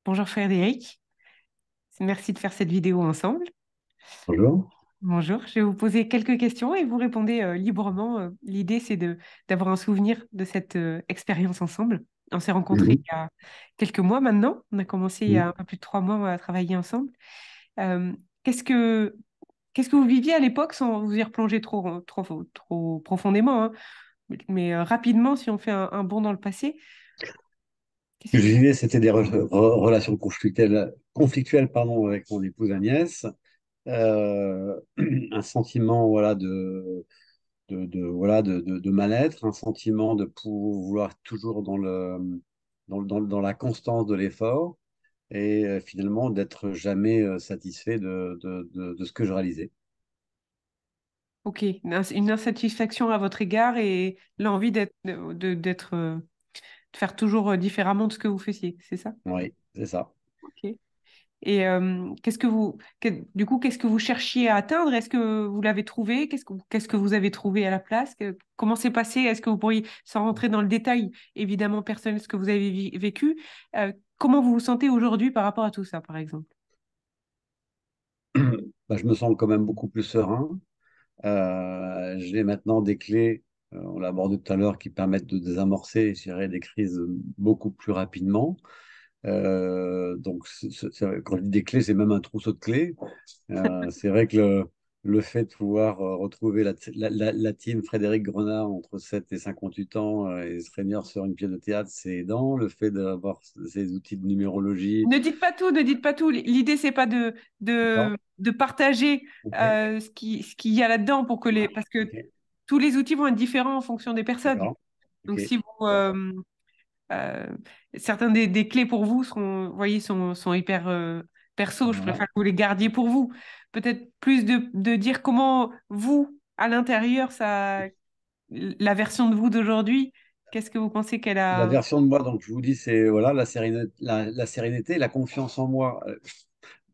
Bonjour Frédéric, merci de faire cette vidéo ensemble. Bonjour. Bonjour, je vais vous poser quelques questions et vous répondez librement. L'idée, c'est d'avoir un souvenir de cette expérience ensemble. On s'est rencontrés Mhm. il y a quelques mois maintenant. On a commencé il y a un peu plus de 3 mois à travailler ensemble. Euh, qu'est-ce que, qu'est-ce que vous viviez à l'époque sans vous y replonger trop profondément, hein. Mais rapidement, si on fait un bond dans le passé, Ce qu'est-ce que je qui... vivais, c'était des relations conflictuelles, pardon, avec mon épouse Agnès. Euh, un sentiment voilà, de mal-être, un sentiment de vouloir toujours dans la constance de l'effort et finalement d'être jamais satisfait de ce que je réalisais. Ok, une insatisfaction à votre égard et l'envie de faire toujours différemment de ce que vous faisiez, c'est ça? Oui, c'est ça. Ok. Et qu'est-ce que vous cherchiez à atteindre? Est-ce que vous l'avez trouvé? Qu'est-ce que vous avez trouvé à la place? Comment c'est passé? Est-ce que vous pourriez, sans rentrer dans le détail, évidemment personnel, ce que vous avez vécu, comment vous vous sentez aujourd'hui par rapport à tout ça, par exemple? Bah, je me sens quand même beaucoup plus serein. J'ai maintenant des clés, on l'a abordé tout à l'heure, qui permettent de désamorcer, je dirais, des crises beaucoup plus rapidement. Donc, quand je dis des clés, c'est même un trousseau de clés. C'est vrai que le fait de pouvoir retrouver la team Frédéric Grenard entre 7 et 58 ans et se réunir sur une pièce de théâtre, c'est aidant. Le fait d'avoir ces outils de numérologie, Ne dites pas tout, ne dites pas tout. L'idée, c'est pas d'accord? de partager Ok, ce qu'il y a là-dedans parce que ok, tous les outils vont être différents en fonction des personnes. d'accord. Ok, Donc, si vous, euh, certains des clés pour vous seront, vous voyez, sont hyper perso. Je voilà. préfère que vous les gardiez pour vous. Peut-être plus de dire comment vous, à l'intérieur, la version de vous d'aujourd'hui, qu'est-ce que vous pensez qu'elle La a... version de moi, donc je vous dis, c'est voilà, la sérénité, la confiance en moi.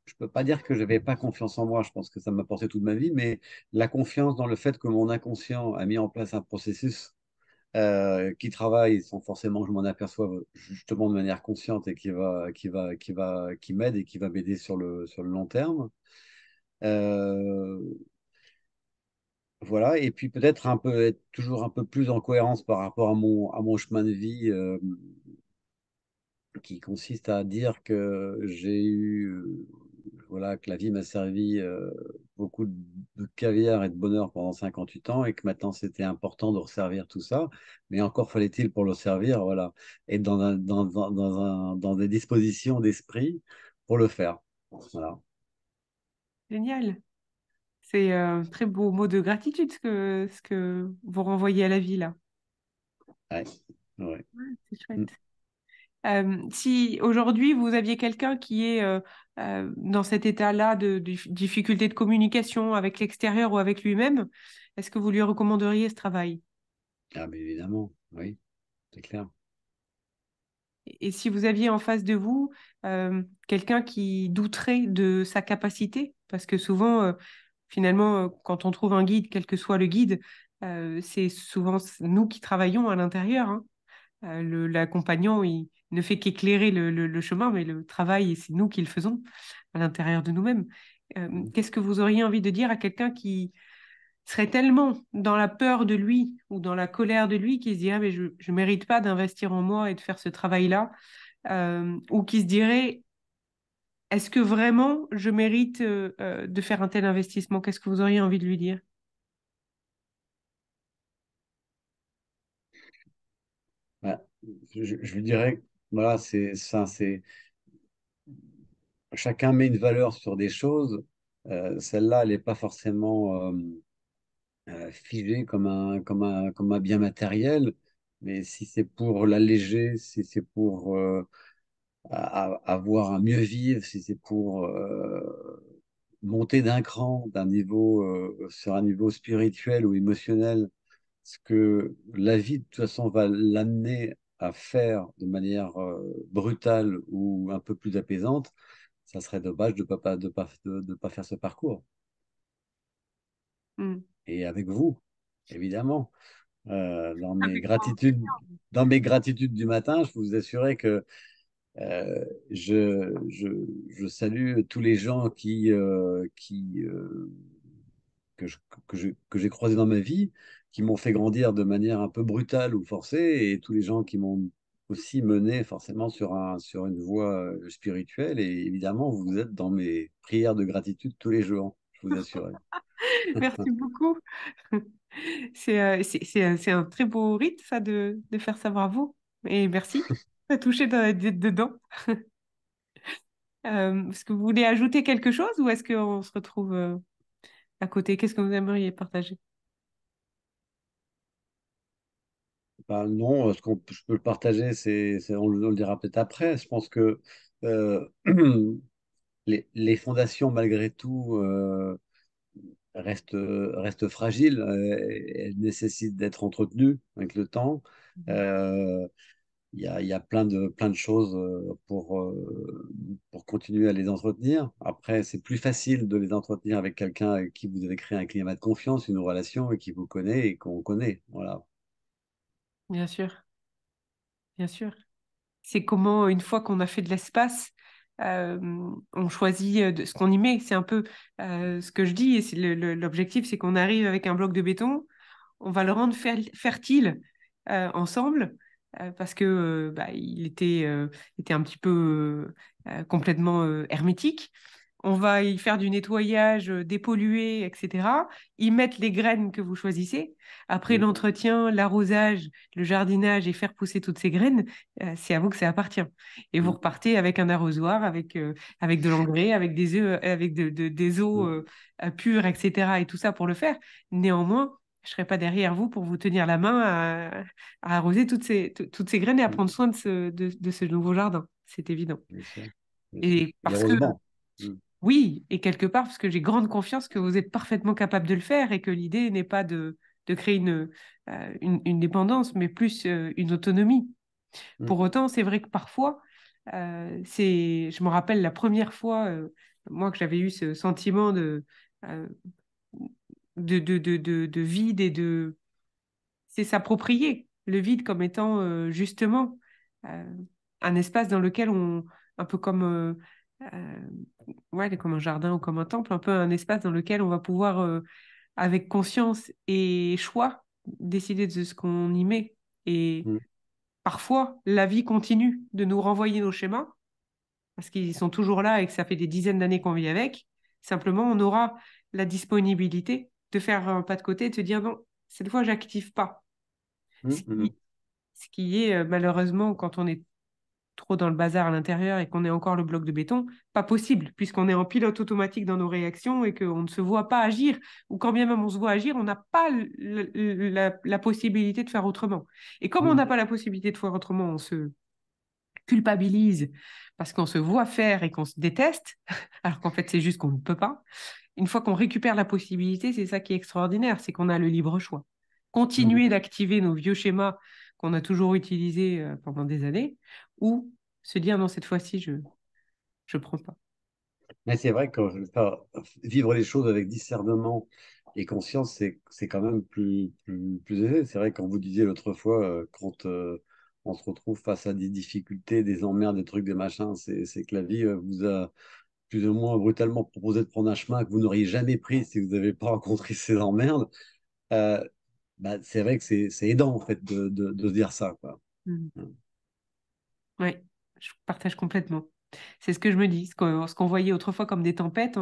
Je peux pas dire que je n'avais pas confiance en moi, je pense que ça m'a porté toute ma vie, mais la confiance dans le fait que mon inconscient a mis en place un processus qui travaille sans forcément que je m'en aperçoive justement de manière consciente et qui m'aide et qui va m'aider sur le long terme. Euh, voilà, et puis peut-être être toujours un peu plus en cohérence par rapport à mon chemin de vie. Qui consiste à dire que j'ai eu, voilà, que la vie m'a servi beaucoup de caviar et de bonheur pendant 58 ans et que maintenant c'était important de resservir tout ça. Mais encore fallait-il pour le servir, voilà, être dans des dispositions d'esprit pour le faire. Voilà. Génial. C'est un très beau mot de gratitude ce que vous renvoyez à la vie là. Ouais. Ouais. Ouais, c'est Mm. chouette. Si aujourd'hui vous aviez quelqu'un qui est dans cet état-là de difficulté de communication avec l'extérieur ou avec lui-même, est-ce que vous lui recommanderiez ce travail? Ah, mais évidemment, oui, c'est clair. Et si vous aviez en face de vous quelqu'un qui douterait de sa capacité, parce que souvent, finalement, quand on trouve un guide, quel que soit le guide, c'est souvent nous qui travaillons à l'intérieur, hein. L'accompagnant, il ne fait qu'éclairer le chemin, mais le travail, c'est nous qui le faisons à l'intérieur de nous-mêmes. Mm. Qu'est-ce que vous auriez envie de dire à quelqu'un qui serait tellement dans la peur de lui ou dans la colère de lui qui se dirait, mais je ne mérite pas d'investir en moi et de faire ce travail-là, ou qui se dirait, est-ce que vraiment je mérite de faire un tel investissement? Qu'est-ce que vous auriez envie de lui dire? Ouais. Je lui dirais, voilà, c'est ça, c'est chacun met une valeur sur des choses. Celle-là, elle n'est pas forcément figée comme un bien matériel, mais si c'est pour l'alléger, si c'est pour avoir un mieux vivre, si c'est pour monter d'un cran, d'un niveau, sur un niveau spirituel ou émotionnel, ce que la vie, de toute façon, va l'amener à faire de manière brutale ou un peu plus apaisante, ça serait dommage de pas faire ce parcours. Hmm. Et avec vous, évidemment, euh, dans mes Avec moi. gratitudes, dans mes gratitudes du matin, je peux vous assurer que Euh, je salue tous les gens que je- que j'ai croisés dans ma vie, qui m'ont fait grandir de manière un peu brutale ou forcée, et tous les gens qui m'ont aussi mené forcément sur une voie spirituelle. Et évidemment, vous êtes dans mes prières de gratitude tous les jours, je vous assure. Merci beaucoup. C'est un très beau rite, ça, de faire ça, bravo. Et merci. Ça a touché d'être dedans. Est-ce que vous voulez ajouter quelque chose ou est-ce qu'on se retrouve à côté? Qu'est-ce que vous aimeriez partager? Ben non, je peux le partager, on le dira peut-être après. Je pense que euh, les fondations, malgré tout, restent fragiles. Elles nécessitent d'être entretenues avec le temps. Euh, il y a plein de choses pour continuer à les entretenir. Après, c'est plus facile de les entretenir avec quelqu'un avec qui vous avez créé un climat de confiance, une relation et qui vous connaît et qu'on connaît. Voilà. Bien sûr, bien sûr. C'est comment, une fois qu'on a fait de l'espace, euh, on choisit ce qu'on y met. C'est un peu ce que je dis, et l'objectif, c'est qu'on arrive avec un bloc de béton, on va le rendre fertile ensemble, parce que bah, était un petit peu complètement hermétique. On va y faire du nettoyage, dépolluer, etc. Y mettre les graines que vous choisissez. Après Mm, l'entretien, l'arrosage, le jardinage et faire pousser toutes ces graines, c'est à vous que ça appartient. Et vous mm, repartez avec un arrosoir, avec de l'engrais, avec des œufs, avec des eaux mm, pures, etc. Et tout ça pour le faire. Néanmoins, je ne serai pas derrière vous pour vous tenir la main à arroser toutes ces graines et à mm, prendre soin de ce nouveau jardin. C'est évident. bien sûr, bien sûr. Et Et parce que heureusement. Mm, oui, et quelque part, parce que j'ai grande confiance que vous êtes parfaitement capable de le faire et que l'idée n'est pas de créer une dépendance, mais plus une autonomie. mm, Pour autant, c'est vrai que parfois, je me rappelle la première fois, moi, que j'avais eu ce sentiment euh, de vide et c'est s'approprier le vide comme étant justement euh, un espace dans lequel un peu comme, euh, ouais, comme un jardin ou comme un temple, un peu un espace dans lequel on va pouvoir, avec conscience et choix, décider de ce qu'on y met. Et mm, parfois, la vie continue de nous renvoyer nos schémas, parce qu'ils sont toujours là et que ça fait des dizaines d'années qu'on vit avec. Simplement, on aura la disponibilité de faire un pas de côté et de se dire non, cette fois, j'active pas. mm, Ce mm, qui, ce qui est malheureusement, quand on est trop dans le bazar à l'intérieur et qu'on est encore le bloc de béton, pas possible, puisqu'on est en pilote automatique dans nos réactions et qu'on ne se voit pas agir, ou quand bien même on se voit agir, on n'a pas la possibilité de faire autrement. Et comme on mm, n'a pas la possibilité de faire autrement, on se culpabilise parce qu'on se voit faire et qu'on se déteste, alors qu'en fait c'est juste qu'on ne peut pas. Une fois qu'on récupère la possibilité, c'est ça qui est extraordinaire, c'est qu'on a le libre choix. mm. Continuer d'activer nos vieux schémas qu'on a toujours utilisés pendant des années, ou se dire non, cette fois-ci, je prends pas. Mais c'est vrai que vivre les choses avec discernement et conscience, c'est quand même plus aisé. C'est vrai, quand vous disiez l'autre fois, quand on se retrouve face à des difficultés, des emmerdes, des trucs, des machins, c'est que la vie vous a plus ou moins brutalement proposé de prendre un chemin que vous n'auriez jamais pris si vous n'avez pas rencontré ces emmerdes. Euh, Bah, c'est vrai que c'est aidant, en fait, de se dire ça, quoi. Mm. Oui, je partage complètement. C'est ce que je me dis, ce qu'on voyait autrefois comme des tempêtes,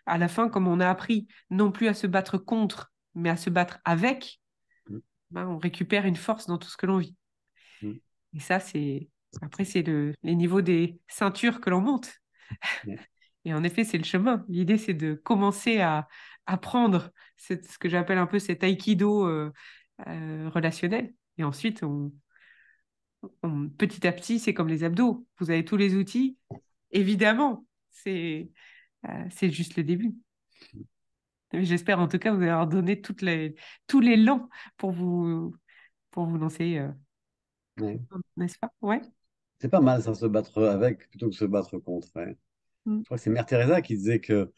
à la fin, comme on a appris non plus à se battre contre, mais à se battre avec, Mm, ben, on récupère une force dans tout ce que l'on vit. mm, Et ça, après, c'est les niveaux des ceintures que l'on monte. mm, Et en effet, c'est le chemin. L'idée, c'est de commencer à apprendre ce que j'appelle un peu cet aïkido relationnel. Et ensuite, petit à petit, c'est comme les abdos. Vous avez tous les outils. Évidemment, c'est juste le début. Mais j'espère en tout cas vous avoir donné tout l'élan pour vous lancer, ouais. n'est-ce pas? Ouais. C'est pas mal, ça, se battre avec plutôt que se battre contre. Ouais. Mm. Je crois que c'est Mère Teresa qui disait que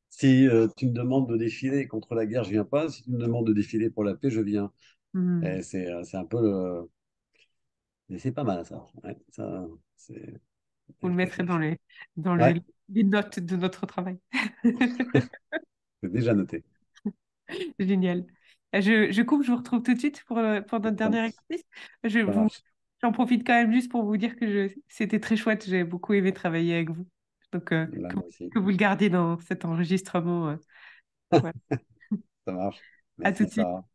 si tu me demandes de défiler contre la guerre, je viens pas. Si tu me demandes de défiler pour la paix, je viens. Mm. Et c'est un peu le. Et c'est pas mal, ça. Ouais, ça c'est... Vous le mettrez dans Ouais, les notes de notre travail. c'est déjà noté. Génial. Je coupe, je vous retrouve tout de suite pour notre Ça, dernier exercice. Je ça vous, marche. j'en profite quand même juste pour vous dire que c'était très chouette. J'ai beaucoup aimé travailler avec vous. Donc, Là, que, moi aussi. que vous le gardiez dans cet enregistrement. Voilà. Ça marche. À tout Merci, de suite. Sarah.